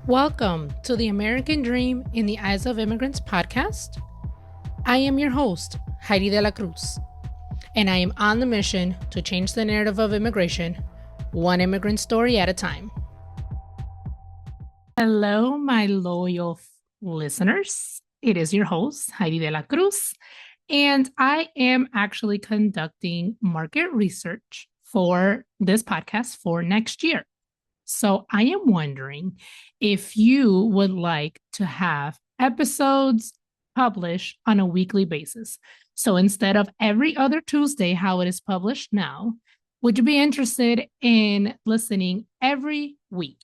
Welcome to the American Dream in the Eyes of Immigrants podcast. I am your host, Heidy De La Cruz, and I am on the mission to change the narrative of immigration, one immigrant story at a time. Hello, my loyal listeners. It is your host, Heidy De La Cruz, and I am actually conducting market research for this podcast for next year. So I am wondering if you would like to have episodes published on a weekly basis. So instead of every other Tuesday, how it is published now, would you be interested in listening every week?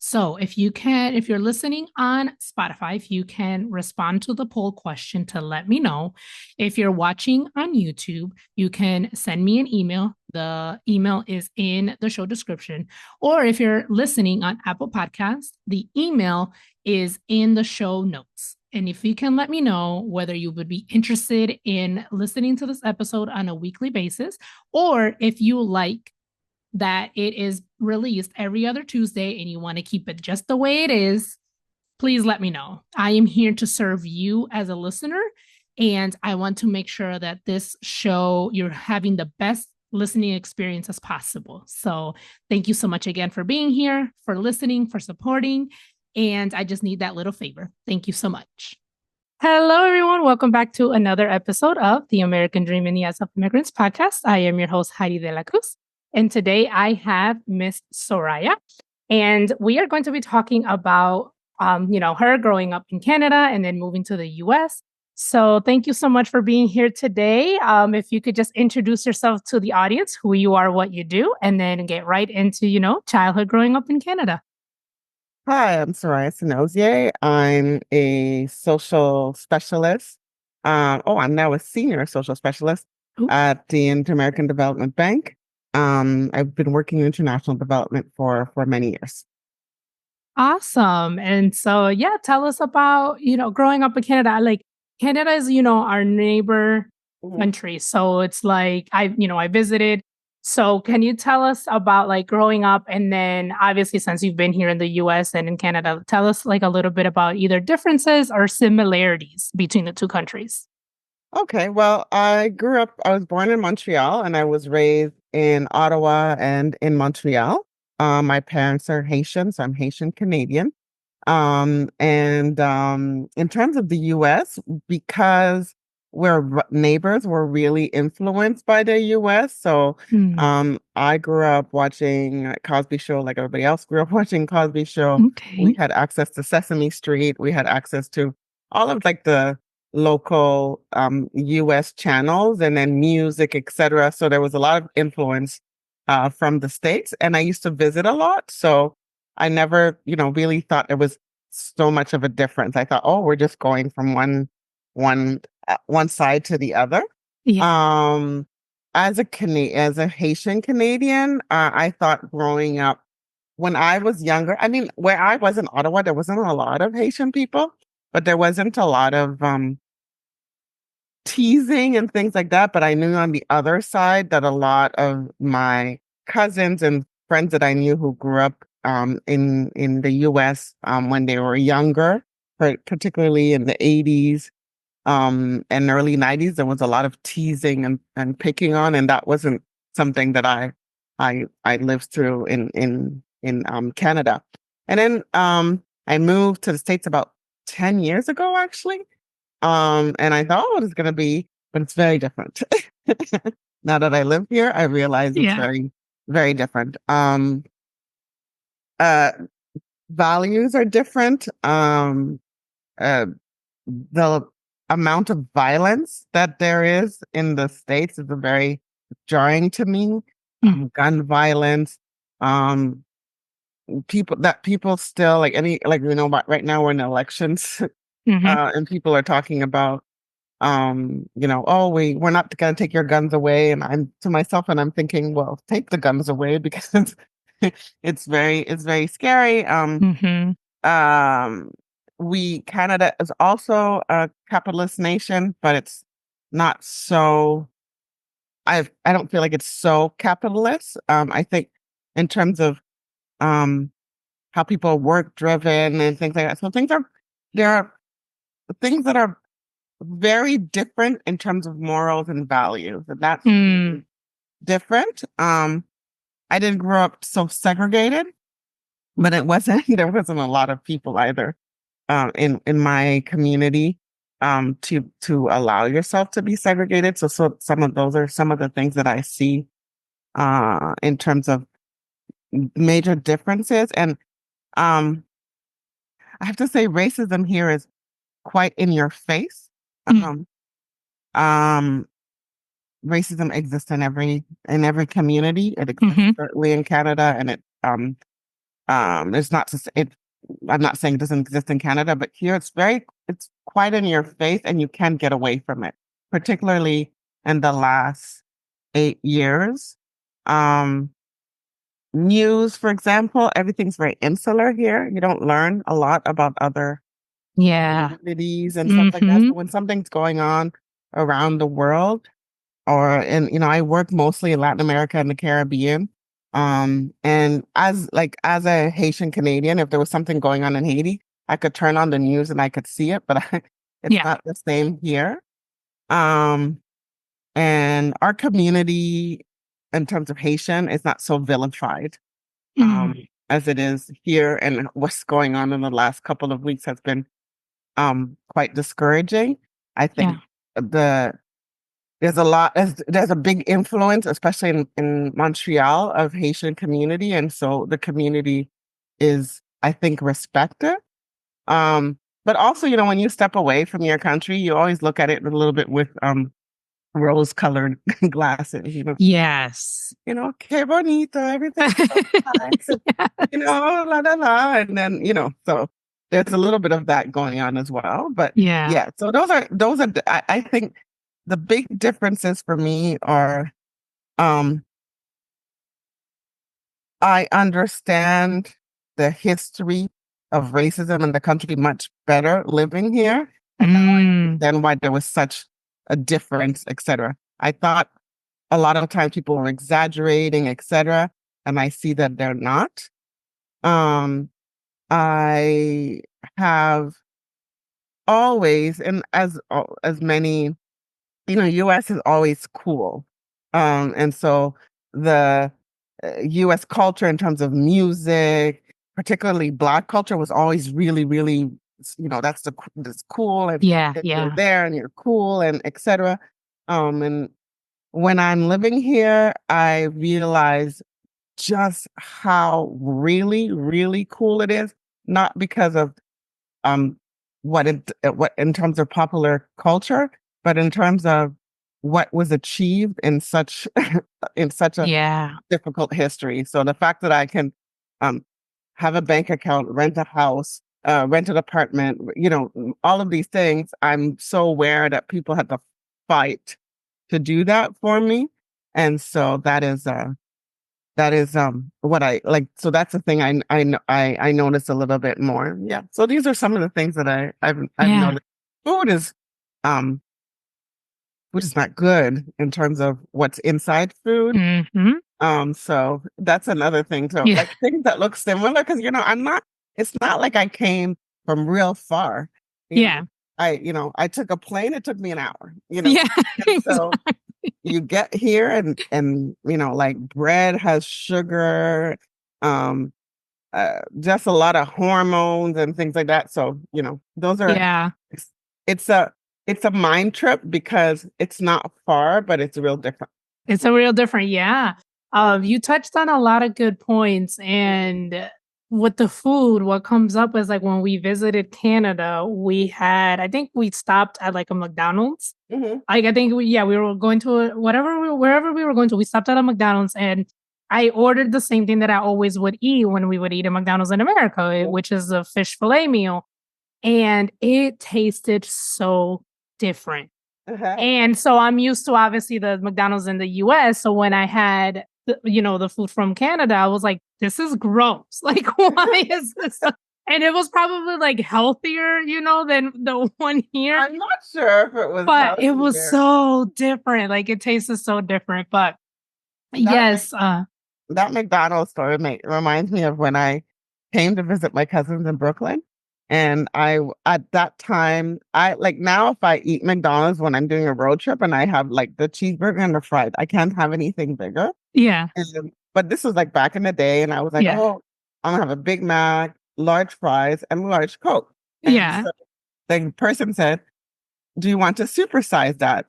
So if you're listening on Spotify, if you can respond to the poll question to let me know. If you're watching on YouTube, you can send me an email. The email is in the show description. Or if you're listening on Apple Podcasts, the email is in the show notes. And if you can let me know whether you would be interested in listening to this episode on a weekly basis, or if you like that it is released every other Tuesday and you want to keep it just the way it is, please let me know. I am here to serve you as a listener, and I want to make sure that this show, you're having the best listening experience as possible. So thank you so much again for being here, for listening, for supporting. And I just need that little favor. Thank you so much. Hello, everyone. Welcome back to another episode of the American Dream in the Eyes of Immigrants podcast. I am your host, Heidy De La Cruz. And today I have Miss Soraya, and we are going to be talking about, her growing up in Canada and then moving to the U.S. So thank you so much for being here today. If you could just introduce yourself to the audience, who you are, what you do, and then get right into, childhood growing up in Canada. Hi, I'm Soraya Senosier. I'm a social specialist. I'm now a senior social specialist Ooh. at the Inter-American Development Bank. I've been working in international development for many years. Awesome. And so, tell us about, growing up in Canada. Like Canada is, our neighbor country. So it's like, I visited. So can you tell us about like growing up, and then obviously since you've been here in the US and in Canada, tell us like a little bit about either differences or similarities between the two countries. Okay, well, I was born in Montreal and I was raised in Ottawa and in Montreal. My parents are Haitian, so I'm Haitian-Canadian. In terms of the US, because neighbors, were really influenced by the US. So I grew up watching Cosby Show like everybody else grew up watching Cosby Show. Okay. We had access to Sesame Street. We had access to all of like the local US channels and then music, etc. So there was a lot of influence from the States, and I used to visit a lot. So I never, really thought there was so much of a difference. I thought, oh, we're just going from one side to the other. Yeah. As a Haitian-Canadian, I thought growing up when I was younger, I mean, where I was in Ottawa, there wasn't a lot of Haitian people, but there wasn't a lot of teasing and things like that. But I knew on the other side that a lot of my cousins and friends that I knew who grew up in the US when they were younger, particularly in the 80s and early 90s, there was a lot of teasing and picking on, and that wasn't something that I lived through in Canada. And then I moved to the States about 10 years ago, actually. And I thought, oh, it's going to be, but it's very different. Now that I live here, I realize it's very, very different. Values are different. The amount of violence that there is in the States is very jarring to me. Gun violence, people still right now we're in elections. And people are talking about, oh, we're not going to take your guns away. And I'm to myself, and I'm thinking, well, take the guns away because it's very scary. Canada is also a capitalist nation, but it's not so. I don't feel like it's so capitalist. I think in terms of how people are work driven and things like that. So there are things that are very different in terms of morals and values, and that's Mm. different. I didn't grow up so segregated, but it wasn't. There wasn't a lot of people either in my community to allow yourself to be segregated. So some of those are some of the things that I see in terms of major differences. And um, I have to say, racism here is quite in your face. Mm. Um, um, Racism exists in every community. It exists Mhm. certainly in Canada, and it's not to say it. I'm not saying it doesn't exist in Canada, but here it's quite in your face, and you can get away from it, particularly in the last 8 years. Um, News, for example, everything's very insular here. You don't learn a lot about other Yeah. communities and stuff like that. Mhm. So when something's going on around the world, I work mostly in Latin America and the Caribbean. And as a Haitian Canadian, if there was something going on in Haiti, I could turn on the news and I could see it, but it's Yeah. not the same here. Um, and our community, in terms of Haitian, is not so vilified Mm. as it is here. And what's going on in the last couple of weeks has been quite discouraging. I Yeah. think the there's a big influence, especially in Montreal, of Haitian community. And so the community is, I think, respected. But also, when you step away from your country, you always look at it a little bit with rose-colored glasses, Yes. Que bonito, everything's so nice, and, la la la. And then, so there's a little bit of that going on as well. But Yeah. yeah, so those are I think the big differences for me are um I understand the history of racism in the country much better living here. And now I Mm. understand why there was such a difference, etc. I thought a lot of times people were exaggerating, etc. And I see that they're not. Um, I have always, and as many, US is always cool. And so the US culture in terms of music, particularly Black culture, was always really, really, that's cool, and Yeah. if you're Yeah. there and you're cool and etc. And when I'm living here, I realize just how really, really cool it is. Not because of um what in terms of popular culture, but in terms of what was achieved in such in such a Yeah. difficult history. So the fact that I can um have a bank account, rent a house, rent an apartment, all of these things, I'm so aware that people had to fight to do that for me. And so that is what I like. So that's the thing I notice a little bit more. Yeah. So these are some of the things that I've Yeah. noticed. Food is um food is not good in terms of what's inside food. Mhm. So that's another thing. So Yeah. like things that look similar, because it's not like I came from real far. You Yeah. know, I took a plane, it took me an hour, Yeah. and so you get here, and like bread has sugar, um just a lot of hormones and things like that. So those are Yeah. it's, it's a it's a mind trip because it's not far, but it's real different. It's a real different, yeah. You touched on a lot of good points, and with the food, what comes up is like when we visited Canada, I think we stopped at like a McDonald's. Hmm. Like I think we were going to wherever we were going to, we stopped at a McDonald's and I ordered the same thing that I always would eat when we would eat at McDonald's in America, which is a fish fillet meal. And it tasted so different. Uh-huh. And so I'm used to obviously the McDonald's in the US. So when I had the food from Canada, I was like, this is gross. Like, why is this? And it was probably like healthier, than the one here. I'm not sure if it was But it healthy was there. so different. Like it tasted so different. But That yes, that McDonald's story reminds me of when I came to visit my cousins in Brooklyn. And at that time, I like now if I eat McDonald's when I'm doing a road trip and I have like the cheeseburger and the fries, I can't have anything bigger. Yeah. But this was like back in the day, and I was like, Yeah. oh, I'm gonna have a Big Mac, large fries, and large Coke. And Yeah. so the person said, do you want to supersize that?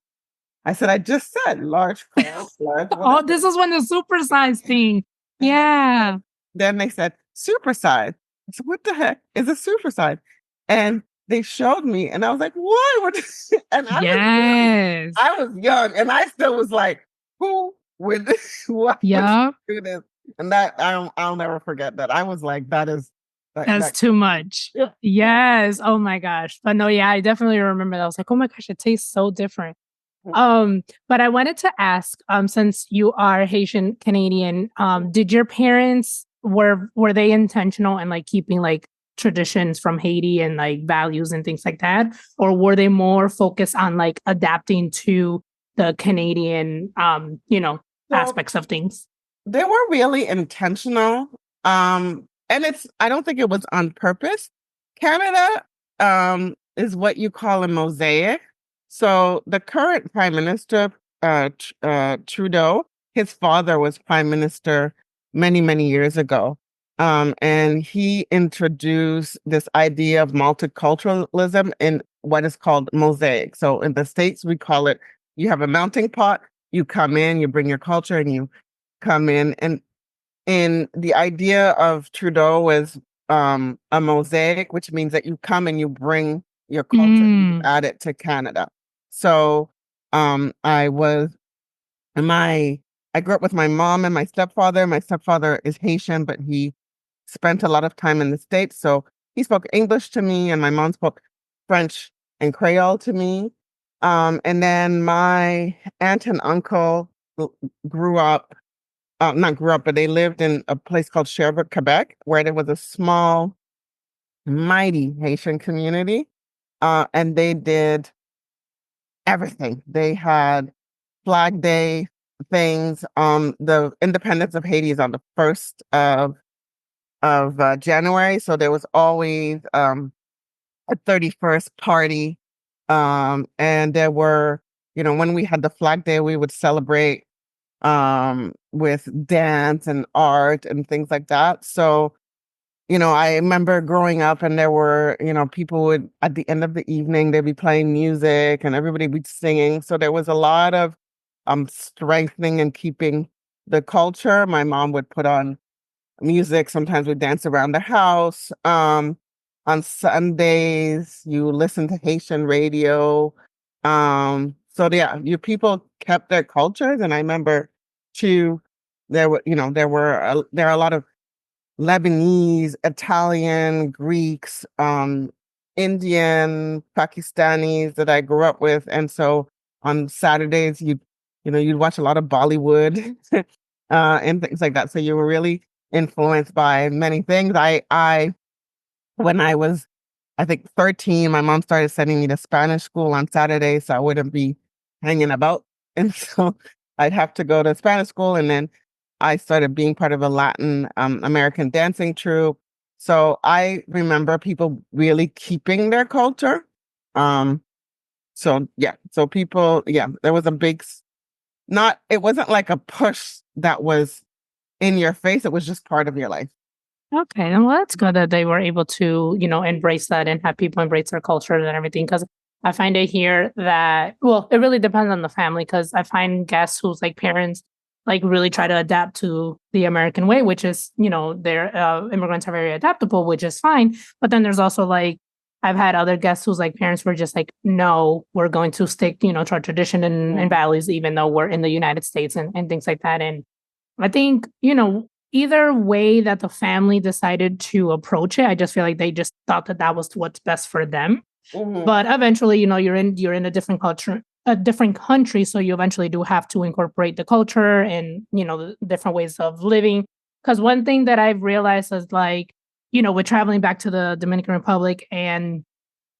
I said, I just said large Coke, large Oh, whatever. this is when the supersize thing. Yeah. Then they said, supersize. I said, what the heck is a supersize? And they showed me, and I was like, what? And I was young. Yes. I was young, and I still was like, who would why would Yeah. do this? And that I'll never forget that. I was like, that's too much. Yeah. Yes. Oh my gosh. But no, yeah, I definitely remember that. I was like, oh my gosh, it tastes so different. But I wanted to ask, since you are Haitian Canadian, did your parents were they intentional in like keeping like traditions from Haiti and like values and things like that? Or were they more focused on like adapting to the Canadian So aspects of things? they were really intentional. And I don't think it was on purpose. Canada is what you call a mosaic. So the current prime minister, Trudeau, his father was prime minister many, many years ago. And he introduced this idea of multiculturalism in what is called mosaic. So in the States, we call it, you have a melting pot, you come in, you bring your culture, and you come in. And the idea of Trudeau was a mosaic, which means that you come and you bring your culture, you add it to Canada. So I grew up with my mom and my stepfather. My stepfather is Haitian, but he spent a lot of time in the States. So he spoke English to me, and my mom spoke French and Creole to me. And then my aunt and uncle grew up, not grew up, but they lived in a place called Sherbrooke, Quebec, where there was a small, mighty Haitian community. And they did everything. They had Flag Day things. The independence of Haiti is on the 1st of January, so there was always a 31st party. And there were, when we had the Flag Day, we would celebrate with dance and art and things like that. So, I remember growing up and there were, people would, at the end of the evening, they'd be playing music and everybody would be singing. So there was a lot of strengthening and keeping the culture. My mom would put on music. Sometimes we'd dance around the house. On Sundays, you listen to Haitian radio. So yeah, you people kept their cultures. And I remember too, there are a lot of Lebanese, Italian, Greeks, Indian, Pakistanis that I grew up with. And so on Saturdays, you'd watch a lot of Bollywood and things like that. So you were really influenced by many things. When I was, I think 13, my mom started sending me to Spanish school on Saturdays, so I wouldn't be hanging about. And so I'd have to go to Spanish school, and then I started being part of a Latin American dancing troupe. So I remember people really keeping their culture. So yeah, so people, yeah, there was a big, it wasn't like a push that was in your face. It was just part of your life. Okay, well, that's good that they were able to, embrace that and have people embrace their culture and everything. Because I find it here that, well, it really depends on the family. Because I find guests whose like parents like really try to adapt to the American way, which is, their immigrants are very adaptable, which is fine. But then there's also like I've had other guests whose like parents were just like, no, we're going to stick, to our tradition and values, even though we're in the United States and things like that. And I think, either way that the family decided to approach it, I just feel like they just thought that that was what's best for them. Mm-hmm. But eventually, you're in a different culture, a different country, so you eventually do have to incorporate the culture and the different ways of living. Because one thing that I've realized is like, with traveling back to the Dominican Republic and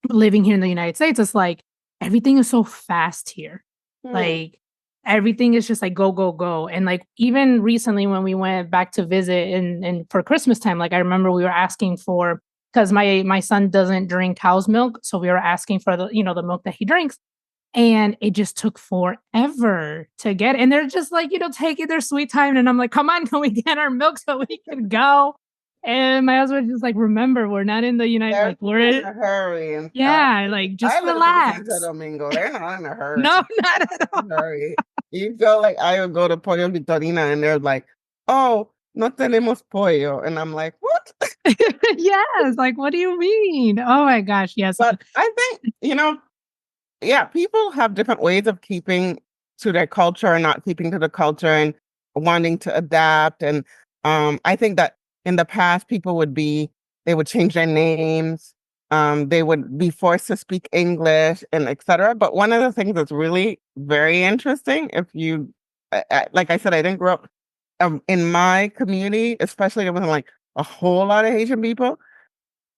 living here in the United States, it's like everything is so fast here. Mm-hmm. Like everything is just like go, go, go. And like even recently when we went back to visit and for Christmas time, like I remember we were asking for, because my son doesn't drink cow's milk. So we were asking for the, the milk that he drinks. And it just took forever to get. And they're just like, taking their sweet time. And I'm like, come on, can we get our milk so we can go? And my husband just like, remember, we're not in the United, They're like we're in a hurry and stuff. yeah, like just I live in relax. Santo Domingo. They're not in a hurry. No, not at all. Hurry. You feel like I would go to Pollo Vitorina and they're like, oh, no tenemos pollo. And I'm like, what? Yes, like what do you mean? Oh my gosh, yes. But I think, yeah, people have different ways of keeping to their culture and not keeping to the culture and wanting to adapt. And I think that in the past, they would change their names. They would be forced to speak English and etc. But one of the things that's really very interesting, like I said, I didn't grow up in my community, especially there wasn't like a whole lot of Haitian people,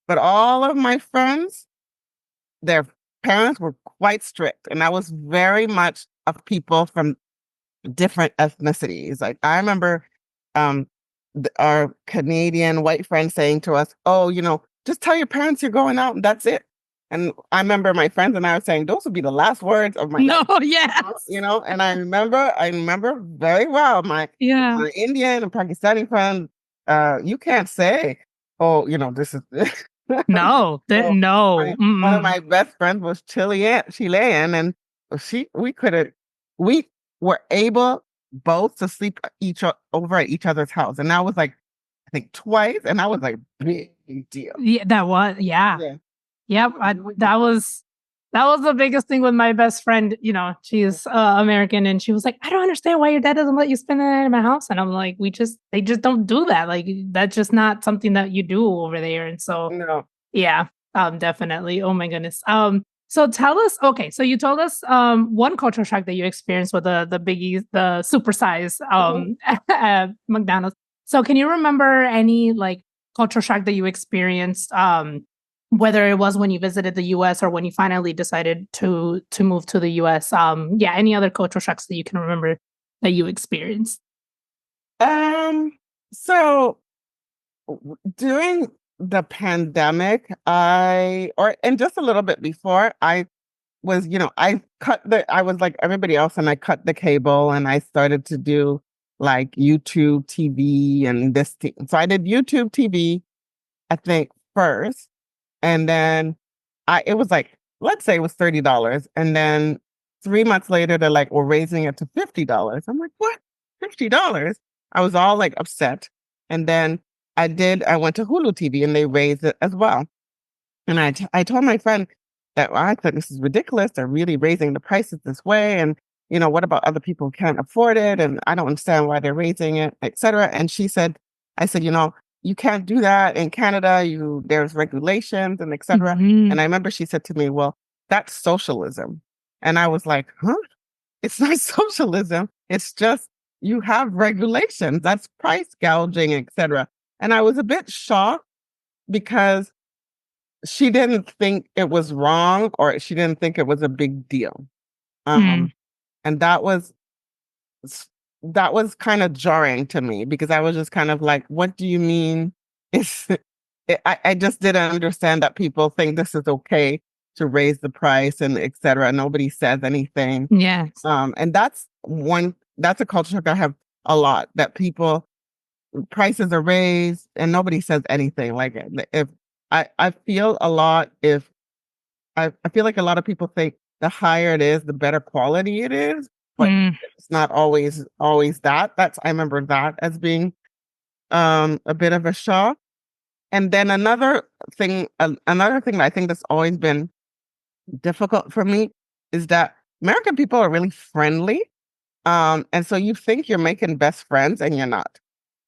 but all of my friends, their parents were quite strict, and that was very much of people from different ethnicities. Like I remember our Canadian white friend saying to us, "Oh, just tell your parents you're going out, and that's it." And I remember my friends and I were saying, "Those would be the last words of my life." Yes. And I remember very well my Indian and Pakistani friends. You can't say, "Oh, this is." No, no. One of my best friends was Chilean, and we were able both to sleep over at each other's house, and that was like I think twice, and that was like big deal. Yeah, that was Yep, that was the biggest thing with my best friend. She's American, and she was like, "I don't understand why your dad doesn't let you spend the night in my house." And I'm like, they just don't do that. Like that's just not something that you do over there. And so, No. yeah, definitely. Oh my goodness. So tell us. Okay, so you told us one cultural shock that you experienced with the biggie, the supersize at McDonald's. So can you remember any like cultural shock that you experienced? Whether it was when you visited the US or when you finally decided to move to the US. Any other cultural shocks that you can remember that you experienced? So during the pandemic, and just a little bit before, I was like everybody else, and I cut the cable and I started to do like YouTube TV and this. So I did YouTube TV, I think first. And then it was like, let's say it was $30. And then 3 months later, they're like, we're raising it to $50. I'm like, what? $50? I was all like upset. And then I went to Hulu TV and they raised it as well. And I told my friend that I thought this is ridiculous. They're really raising the prices this way. And, what about other people who can't afford it? And I don't understand why they're raising it, et cetera. And I said, you can't do that in Canada. There's regulations and et cetera. Mm-hmm. And I remember she said to me, well, that's socialism. And I was like, huh? It's not socialism. It's just you have regulations. That's price gouging, et cetera. And I was a bit shocked because she didn't think it was wrong or she didn't think it was a big deal. And that was kind of jarring to me because I was just kind of like, what do you mean? I just didn't understand that people think this is okay to raise the price and et cetera. Nobody says anything. Yes. And that's a culture shock I have a lot, that prices are raised and nobody says anything. Like if I feel a lot I feel like a lot of people think the higher it is, the better quality it is. But it's not always that. I remember that as being a bit of a shock. And then another thing that I think that's always been difficult for me is that American people are really friendly. And so you think you're making best friends and you're not.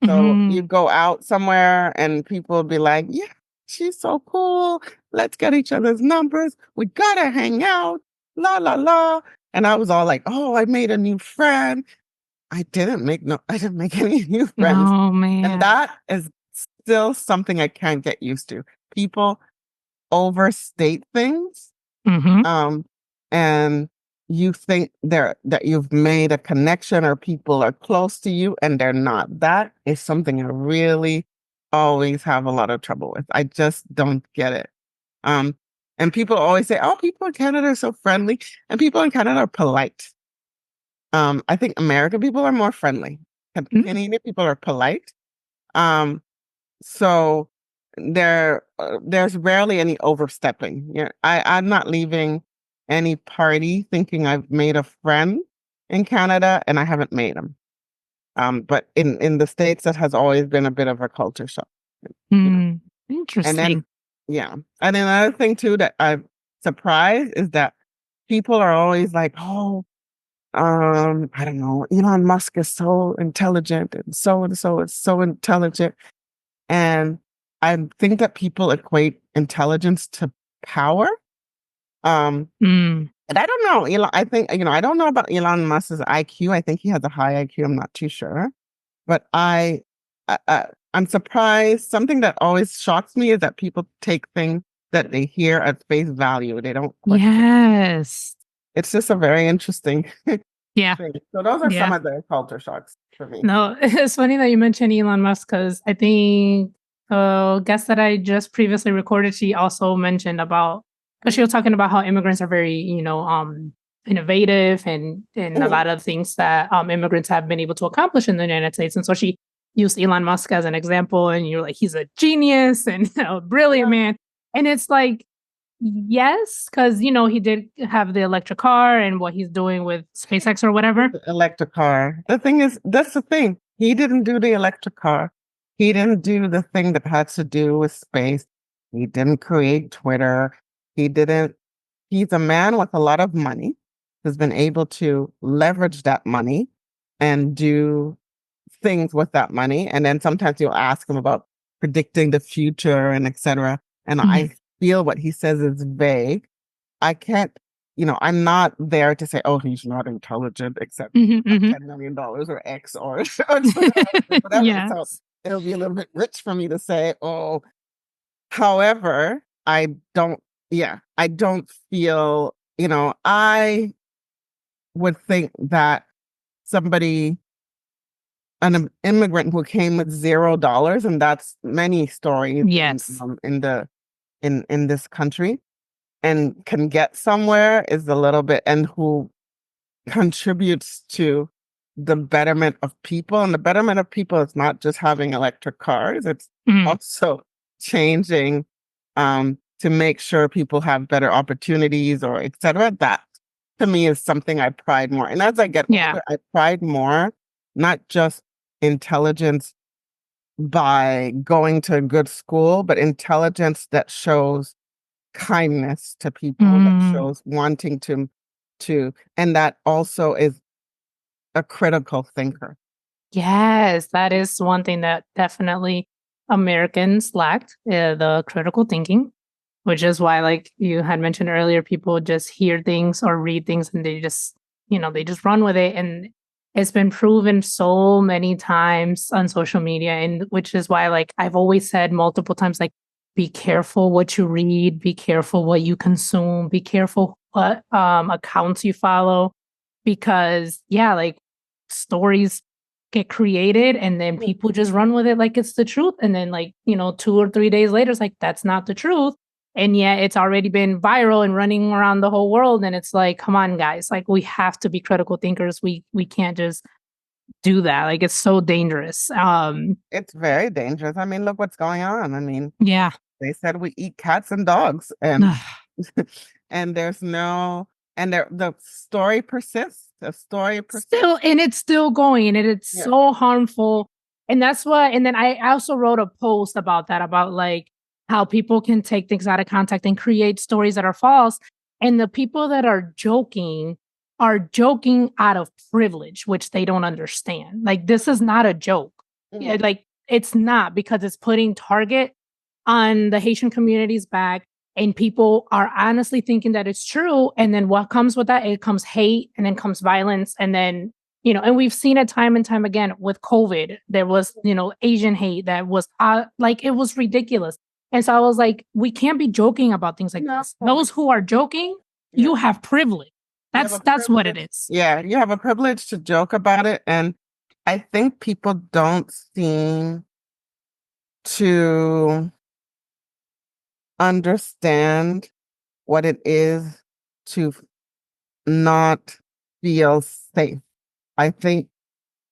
So you go out somewhere and people will be like, yeah, she's so cool. Let's get each other's numbers. We gotta hang out. La la la. And I was all like, oh, I made a new friend. I didn't make any new friends. Oh man. And that is still something I can't get used to. People overstate things. And you think that you've made a connection or people are close to you and they're not. That is something I really always have a lot of trouble with. I just don't get it. Um, and people always say, "Oh, people in Canada are so friendly," and people in Canada are polite. I think American people are more friendly. Mm. Canadian people are polite. Um, so there's rarely any overstepping. Yeah, I'm not leaving any party thinking I've made a friend in Canada, and I haven't made them. But in the States, that has always been a bit of a culture shock, you know. Mm. And then, Interesting. yeah, and then another thing too that I'm surprised is that people are always like, "Oh, I don't know, Elon Musk is so intelligent, and so is so intelligent." And I think that people equate intelligence to power. Mm. And I don't know, I think, I don't know about Elon Musk's IQ. I think he has a high IQ. I'm not too sure. But I'm surprised. Something that always shocks me is that people take things that they hear at face value. They don't question. Yes. It's just a very interesting Yeah. thing. So those are some Yeah. of the culture shocks for me. No, it's funny that you mentioned Elon Musk because I think guest that I just previously recorded, she also mentioned about because she was talking about how immigrants are very, innovative and a Mhm. lot of things that immigrants have been able to accomplish in the United States. And so she used Elon Musk as an example, and you're like, he's a genius and a brilliant Yeah. man. And it's like, yes, because he did have the electric car and what he's doing with SpaceX or whatever. The electric car. The thing is, that's the thing. He didn't do the electric car. He didn't do the thing that had to do with space. He didn't create Twitter. He didn't. He's a man with a lot of money who's been able to leverage that money and do things with that money. And then sometimes you'll ask him about predicting the future and etc. And Mhm. I feel what he says is vague. I can't, I'm not there to say, oh, he's not intelligent, except Mhm, mhm. $10 million or X or whatever. So Yes. it'll be a little bit rich for me to say, oh, however, I don't feel, I would think that somebody, an immigrant who came with $0, and that's many stories Yes. in this country and can get somewhere is a little bit, and who contributes to the betterment of people. And the betterment of people is not just having electric cars, it's Mhm. also changing to make sure people have better opportunities or etc. That to me is something I pride more. And as I get Yeah. older, I pride more, not just intelligence by going to a good school, but intelligence that shows kindness to people, that Mm. shows wanting and that also is a critical thinker. Yes, that is one thing that definitely Americans lacked, the critical thinking, which is why, like you had mentioned earlier, people just hear things or read things and they just run with it. And it's been proven so many times on social media, and which is why, like, I've always said multiple times, like, be careful what you read, be careful what you consume, be careful what accounts you follow, because yeah, like stories get created and then Mm. people just run with it like it's the truth. And then, like, 2 or 3 days later, it's like, that's not the truth. And yet it's already been viral and running around the whole world. And it's like, come on, guys, like, we have to be critical thinkers. We can't just do that. Like, it's so dangerous. It's very dangerous. I mean, look what's going on. I mean, Yeah. they said we eat cats and dogs, and and there's no, and the story persists. The story persists. Still, and it's still going, and it's Yeah. so harmful. And that's what, and then I also wrote a post about that, about like how people can take things out of context and create stories that are false. And the people that are joking out of privilege, which they don't understand. Like, this is not a joke. Yeah, Mhm. like, it's not, because it's putting target on the Haitian community's back, and people are honestly thinking that it's true. And then what comes with that? It comes hate, and then comes violence. And then, and we've seen it time and time again with COVID. There was, Asian hate that was like, it was ridiculous. And so I was like, we can't be joking about things like No. this. Those who are joking, Yeah. you have privilege. You have a That's what it privilege. is. Yeah, you have a privilege to joke about it. And I think people don't seem to understand what it is to not feel safe. I think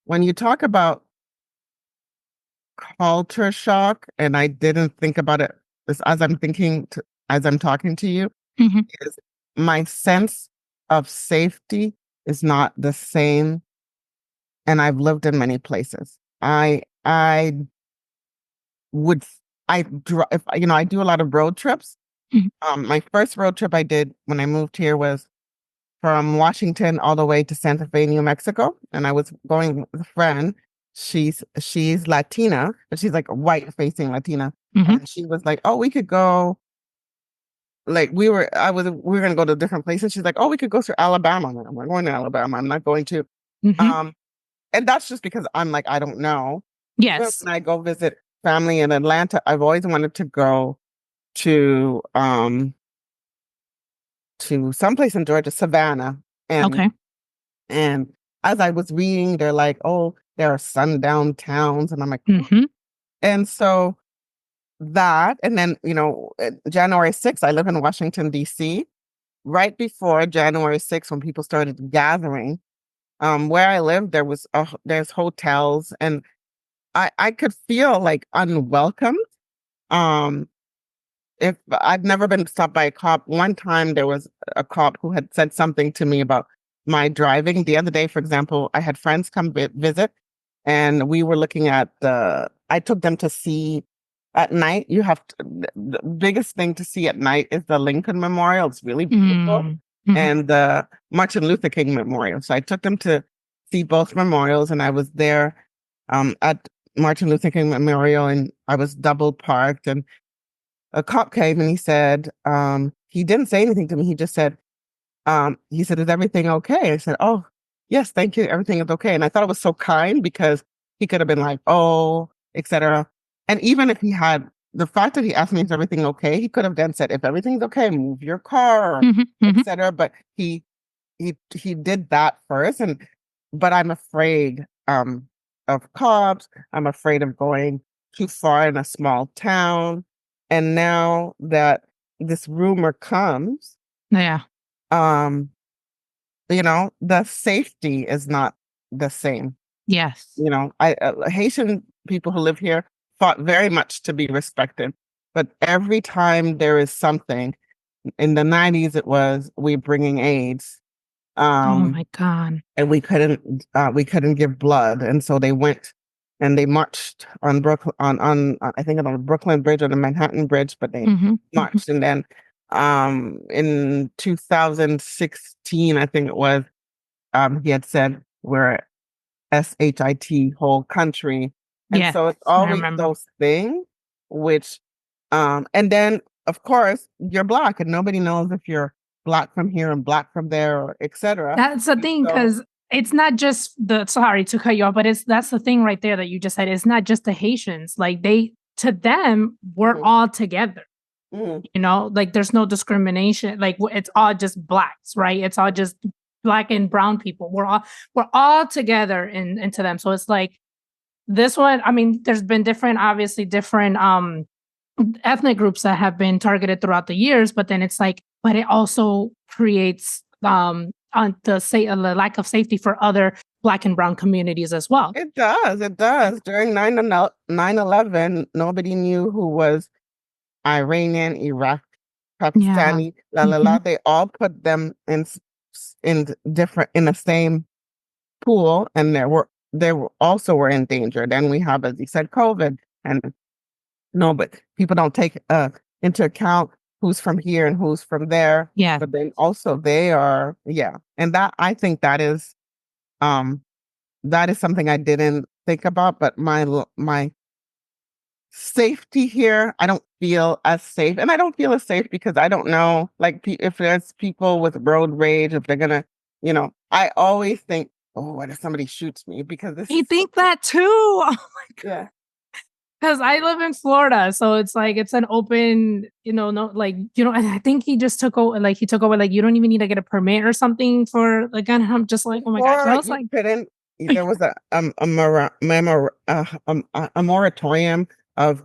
when you talk about culture shock, and I didn't think about it as as I'm talking to you, Hmm. is my sense of safety is not the same. And I've lived in many places. I would I drive, I do a lot of road trips. Hmm. My first road trip I did when I moved here was from Washington all the way to Santa Fe, New Mexico, and I was going with a friend. She's Latina, but she's like a white facing Latina, Hmm. and she was like, "Oh, we could go." Like we were gonna go to different places. She's like, "Oh, we could go to Alabama." And I'm like, "Going to Alabama? I'm not going to." Hmm. Um, and that's just because I'm like, I don't know. Even Yes. when I go visit family in Atlanta, I've always wanted to go to someplace in Georgia, Savannah, Okay. and as I was reading, they're like, oh, there are sundown towns. And I'm like, "Hmm." Hmm. And so that, and then, January 6th, I live in Washington, D.C. Right before January 6th, when people started gathering, where I live, there's hotels, and I could feel like unwelcome. Um, if I've never been stopped by a cop. One time there was a cop who had said something to me about my driving. The other day, for example, I had friends come visit, and we were looking at I took them to see at night. The biggest thing to see at night is the Lincoln Memorial. It's really beautiful, Mm. Hmm. and the Martin Luther King Memorial. So I took them to see both memorials, and I was there at Martin Luther King Memorial, and I was double parked, and a cop came and he said, he didn't say anything to me. He said, is everything okay? I said, oh, yes, thank you. Everything is okay. And I thought it was so kind because he could have been like, oh, etc. And even if he had the fact that he asked me, is everything okay? He could have then said, if everything's okay, move your car, Hmm. Hmm. etc. But he did that first. But I'm afraid of cops. I'm afraid of going too far in a small town. And now that this rumor comes, Yeah. um, the safety is not the same. Yes. Haitian people who live here fought very much to be respected. But every time there is something, in the 90s, it was we bringing AIDS. Oh Um, my God. and we couldn't give blood, and so they went and they marched on Brooklyn on I think on the Brooklyn Bridge or the Manhattan Bridge, but they Hmm. Hmm. marched. And then in 2016, I think it was, he had said we're SHIT whole country. And Yes, so it's I always remember. those things which and then of course you're black and nobody knows if you're black from here and black from there or etc. That's the thing, So because it's not just the sorry to cut you off, but that's the thing right there that you just said. It's not just the Haitians. Like to them, we're mhm, all together. mhm. Like there's no discrimination. Like it's all just blacks, right? It's all just black and brown people. We're all together into them. So it's like this one. I mean, there's been obviously different ethnic groups that have been targeted throughout the years, but then it's like, but it also creates on the lack of safety for other black and brown communities as well. It does. During 9/11, nobody knew who was Iranian, Iraq, Yeah. Pakistani, la la Hmm. la. They all put them in the same pool, and also were in danger. Then we have, as you said, COVID, and no, but people don't take into account who's from here and who's from there. Yeah. But then also they are, yeah, and that I think um that is something I didn't think about. But my safety here, I don't feel as safe, and I don't feel as safe because I don't know, like, if there's people with road rage, if they're gonna, I always think, oh, what if somebody shoots me? Because this You is think that too? Oh my God. yeah. Because I live in Florida, so it's like it's an open, no, like and I think he just took over, like you don't even need to get a permit or something for the gun. I'm just like, oh my gosh, I Before was you like, couldn't, there was a moratorium of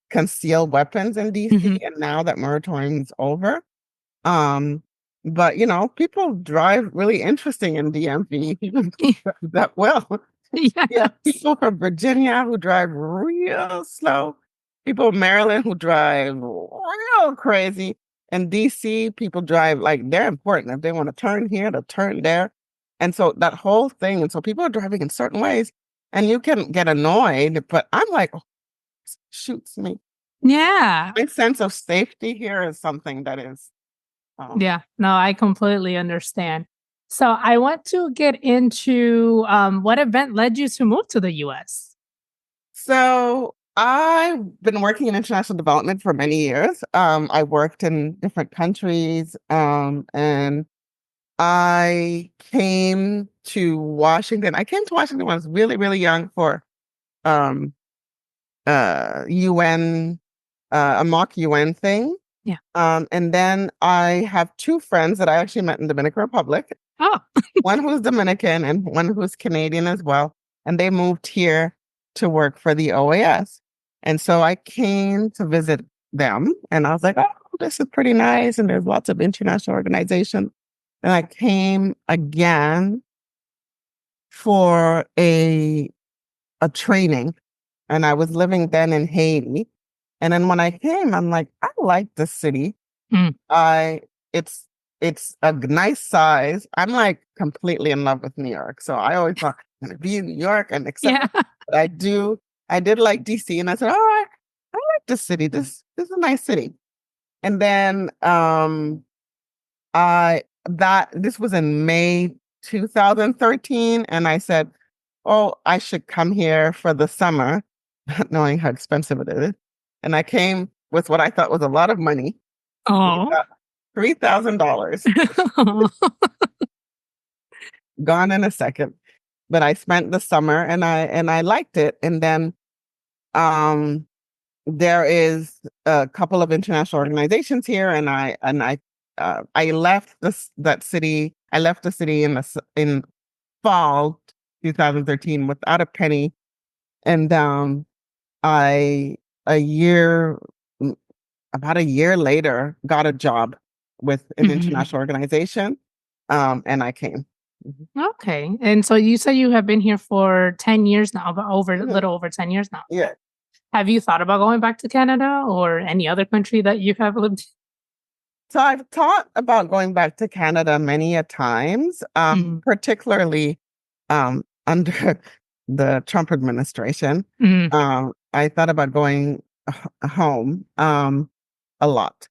concealed weapons in DC, Mhm. and now that moratorium's over. Um, but people drive really interesting in DMV that well. Yeah, Yes, people from Virginia who drive real slow. People from Maryland who drive real crazy. And DC, people drive like they're important. If they want to turn here, to turn there. And so that whole thing, and so people are driving in certain ways, and you can get annoyed, but I'm like, oh, shoots me. yeah, My sense of safety here is something that is um yeah. No, I completely understand. So I want to get into what event led you to move to the US. So I've been working in international development for many years. I worked in different countries, and I came to Washington. I came to Washington when I was really, really young for um, UN, a mock UN thing. Yeah. And then I have two friends that I actually met in Dominican Republic. Oh, One who's Dominican and one who's Canadian as well. And they moved here to work for the OAS. And so I came to visit them and I was like, oh, this is pretty nice. And there's lots of international organizations. And I came again for a training. And I was living then in Haiti. And then when I came, I'm like, I like this city. mm, I it's it's a nice size. I'm like completely in love with New York. So I always thought I'm gonna be in New York and yeah. etc. But I did like DC and I said, all right, I like this city. This is a nice city. And then I that this was in May 2013, and I said, oh, I should come here for the summer, not knowing how expensive it is. And I came with what I thought was a lot of money, Oh. $3,000, gone in a second. But I spent the summer and I liked it. And then um there is a couple of international organizations here, and I left that city. I left the city in fall 2013 without a penny, and I a year mm, about a year later got a job with an Mhm. international organization, and I came. Mhm. Okay. And so you said you have been here for 10 years now, but over a Mhm. little over 10 years now. Yeah. Have you thought about going back to Canada or any other country that you have lived So I've thought about going back to Canada many a times, in? particularly under the Trump administration. Mm, I thought about going home a lot.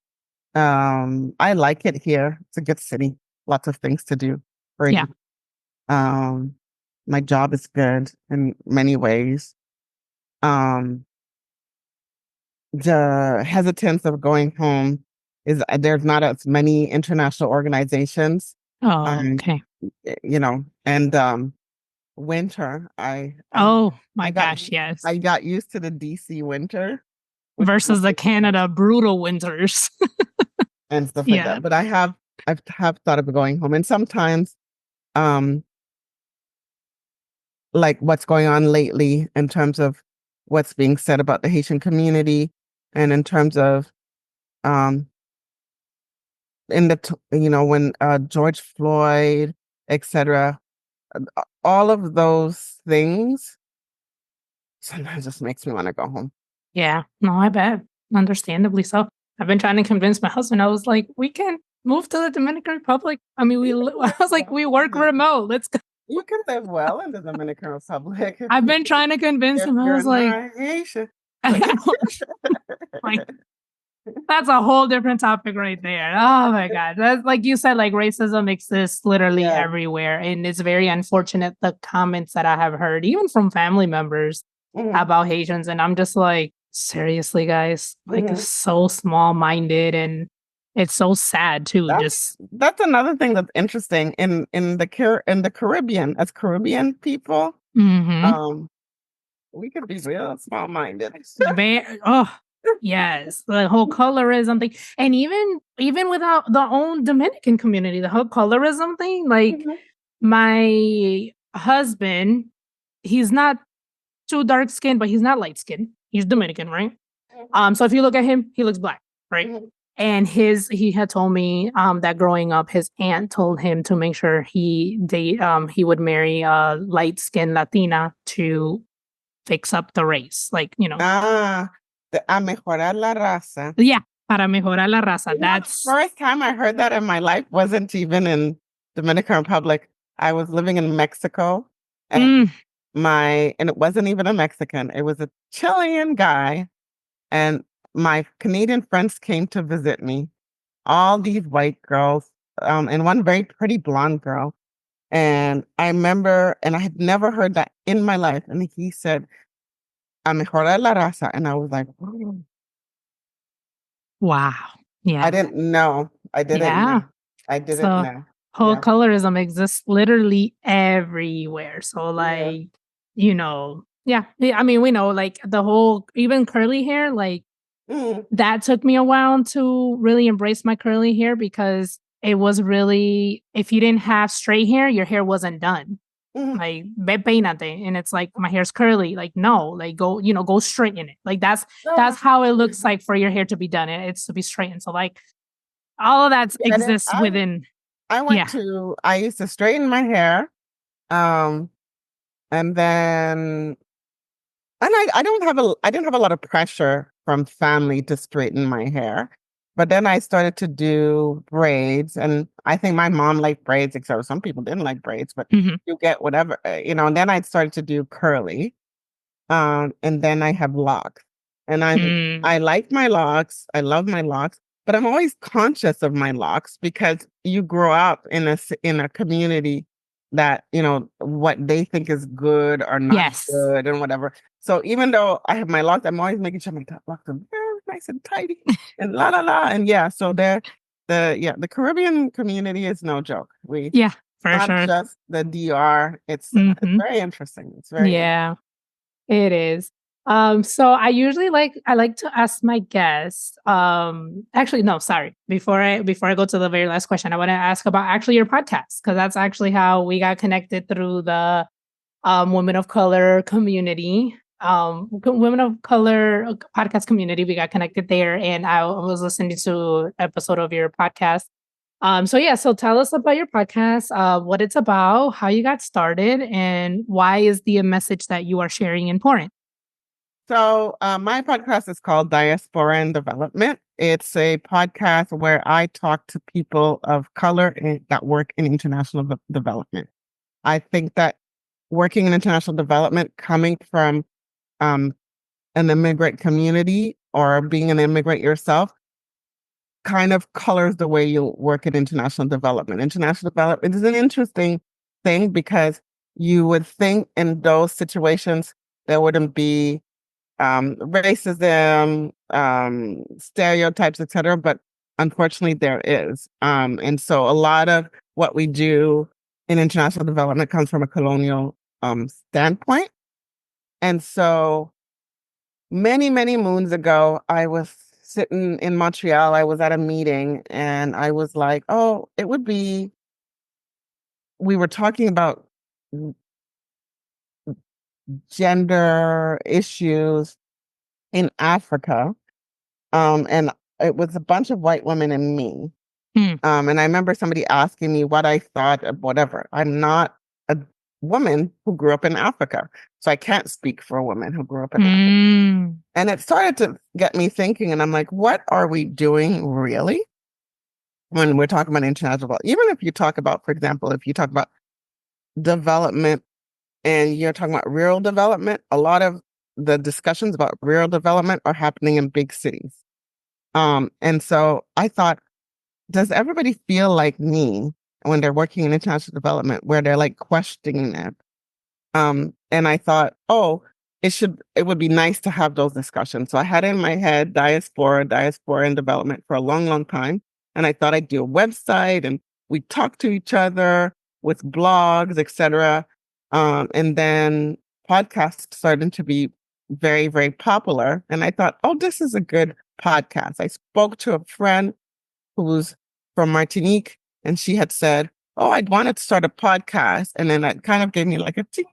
I like it here. It's a good city. Lots of things to do. yeah. Free. Um, my job is good in many ways. Um, the hesitance of going home is there's not as many international organizations. Oh, Um, okay. and winter, Oh I my got gosh, yes. I got used to the DC winter, which is Versus the Canada brutal winters. and stuff like Yeah. that. But I've thought of going home, and sometimes um like what's going on lately in terms of what's being said about the Haitian community, and in terms of um when George Floyd, etc. All of those things sometimes just makes me want to go home. Yeah. No, I bet. Understandably so. I've been trying to convince my husband. I was like, we can move to the Dominican Republic. I mean, I was like, we work remote. Let's go. You can live well in the Dominican Republic I've been trying to convince if him. I you're was like, not Haitian. like that's a whole different topic right there. Oh my God. That's like you said, like racism exists literally Yeah. everywhere. And it's very unfortunate the comments that I have heard, even from family members Mhm. about Haitians. And I'm just like, seriously, guys, like Mhm. so small minded and it's so sad too. That's Just that's another thing that's interesting in the Caribbean, as Caribbean people. hmm Um, We can be real small-minded. Oh, yes, the whole colorism thing, and even without the own Dominican community, the whole colorism thing. Like Mhm. my husband, he's not too dark skinned, but he's not light skinned. He's Dominican, right? So if you look at him, he looks black, right? Mhm. And he had told me that growing up, his aunt told him to make sure he would marry a light skinned Latina to fix up the race, like Ah, a mejorar la raza. yeah, para mejorar la raza. The That's first time I heard that in my life wasn't even in Dominican Republic. I was living in Mexico, and mm, and it wasn't even a Mexican. It was a Chilean guy, and my Canadian friends came to visit me. All these white girls, and one very pretty blonde girl. And I remember, and I had never heard that in my life. And he said, "A mejorar la raza," and I was like, "Oh." wow, I yeah, didn't know. I didn't yeah. know. I didn't So know. whole Yeah. colorism exists literally everywhere. So Yeah. like, yeah. I mean, we know like the whole even curly hair, like Mm, that took me a while to really embrace my curly hair because it was really if you didn't have straight hair, your hair wasn't done. mm. Like ve peínate, and it's like my hair's curly. Like no, like go straighten it. Like that's Ah, how it looks like for your hair to be done. It's to be straightened. So like all of that I didn't, exists within. Yeah. I used to straighten my hair. Um, and then I didn't have a lot of pressure from family to straighten my hair. But then I started to do braids, and I think my mom liked braids, except some people didn't like braids, but Mhm. you get whatever, and then I started to do curly. And then I have locks. And Mm. I like my locks. I love my locks, but I'm always conscious of my locks because you grow up in a community that, what they think is good or not Yes. good and whatever. So even though I have my locks, I'm always making sure my locks are very nice and tidy and la la la. And yeah, so the Caribbean community is no joke. We Yeah, for not sure. just the DR. It's Mhm. very interesting. It's very interesting. Yeah, it is. So I like to ask my guests. Actually, no, sorry. Before I go to the very last question, I want to ask about actually your podcast because that's actually how we got connected through the women of color community. Women of color podcast community. We got connected there, and I was listening to an episode of your podcast. So tell us about your podcast, what it's about, how you got started, and why is the message that you are sharing important? So, my podcast is called Diaspora and Development. It's a podcast where I talk to people of color that work in international development. I think that working in international development, coming from um, an immigrant community or being an immigrant yourself, kind of colors the way you work in international development. International development is an interesting thing because you would think in those situations there wouldn't be racism, stereotypes, etc. But unfortunately, there is. And so a lot of what we do in international development comes from a colonial standpoint. And so many, many moons ago, I was sitting in Montreal. I was at a meeting and I was like, oh, we were talking about gender issues in Africa. And it was a bunch of white women and me. Hmm. And I remember somebody asking me what I thought of whatever. I'm not a woman who grew up in Africa, so I can't speak for a woman who grew up in Africa. Mm. And it started to get me thinking, and I'm like, what are we doing really when we're talking about international development? Even if you talk about, for example, if you talk about development and you're talking about rural development, a lot of the discussions about rural development are happening in big cities. And so I thought, does everybody feel like me when they're working in international development, where they're like questioning it? And I thought, oh, it would be nice to have those discussions. So I had in my head diaspora and development for a long, long time. And I thought I'd do a website and we talk to each other with blogs, etc. And then podcast started to be very, very popular. And I thought, oh, this is a good podcast. I spoke to a friend who's from Martinique, and she had said, oh, I'd wanted to start a podcast. And then that kind of gave me like a tick.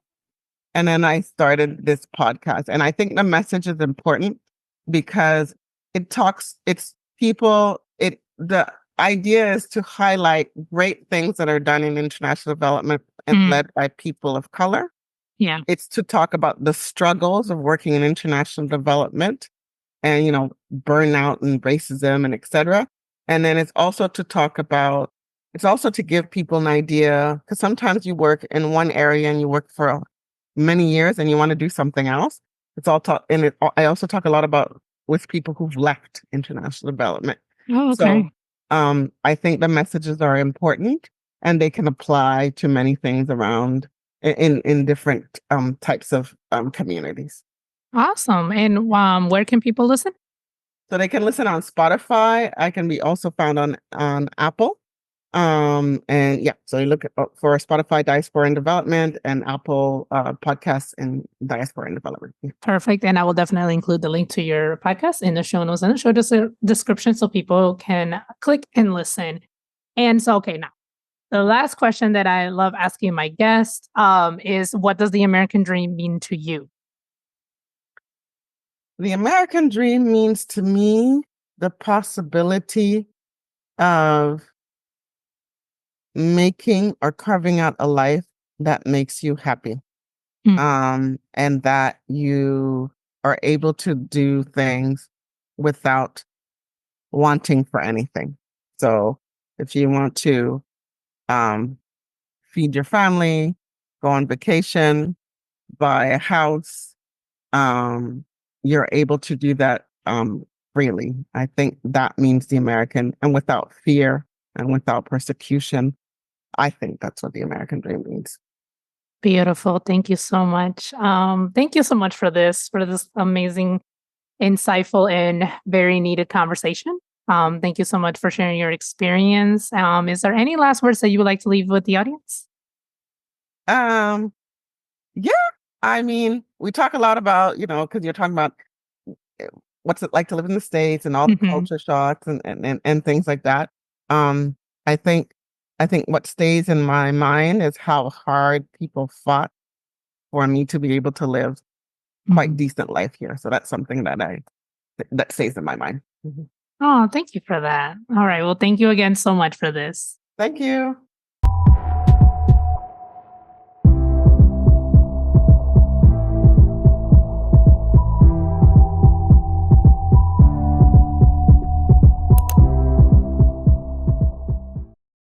And then I started this podcast. And I think the message is important because it's people, the idea is to highlight great things that are done in international development and led by people of color. Yeah. It's to talk about the struggles of working in international development and, burnout and racism and et cetera. And then it's also to give people an idea, because sometimes you work in one area and you work for many years and you want to do something else. I also talk a lot about with people who've left international development. Oh, okay. So I think the messages are important and they can apply to many things around in different types of communities. Awesome. And where can people listen? So they can listen on Spotify. I can be also found on Apple. And yeah, so you look for Spotify, Diaspora and Development, and Apple Podcasts and Diaspora and Development. Yeah. Perfect. And I will definitely include the link to your podcast in the show notes and the show description so people can click and listen. And so, okay, now the last question that I love asking my guests is, what does the American dream mean to you? The American dream means to me the possibility of making or carving out a life that makes you happy. And that you are able to do things without wanting for anything. So if you want to feed your family, go on vacation, buy a house, you're able to do that freely. I think that means the American, and without fear and without persecution. I think that's what the American dream means. Beautiful. Thank you so much. Thank you so much for this amazing, insightful, and very needed conversation. Thank you so much for sharing your experience. Is there any last words that you would like to leave with the audience? Yeah. I mean, we talk a lot about, because you're talking about what's it like to live in the States and all the culture shocks and things like that. I think what stays in my mind is how hard people fought for me to be able to live quite decent life here. So that's something that stays in my mind. Oh, thank you for that. All right. Well, thank you again so much for this. Thank you.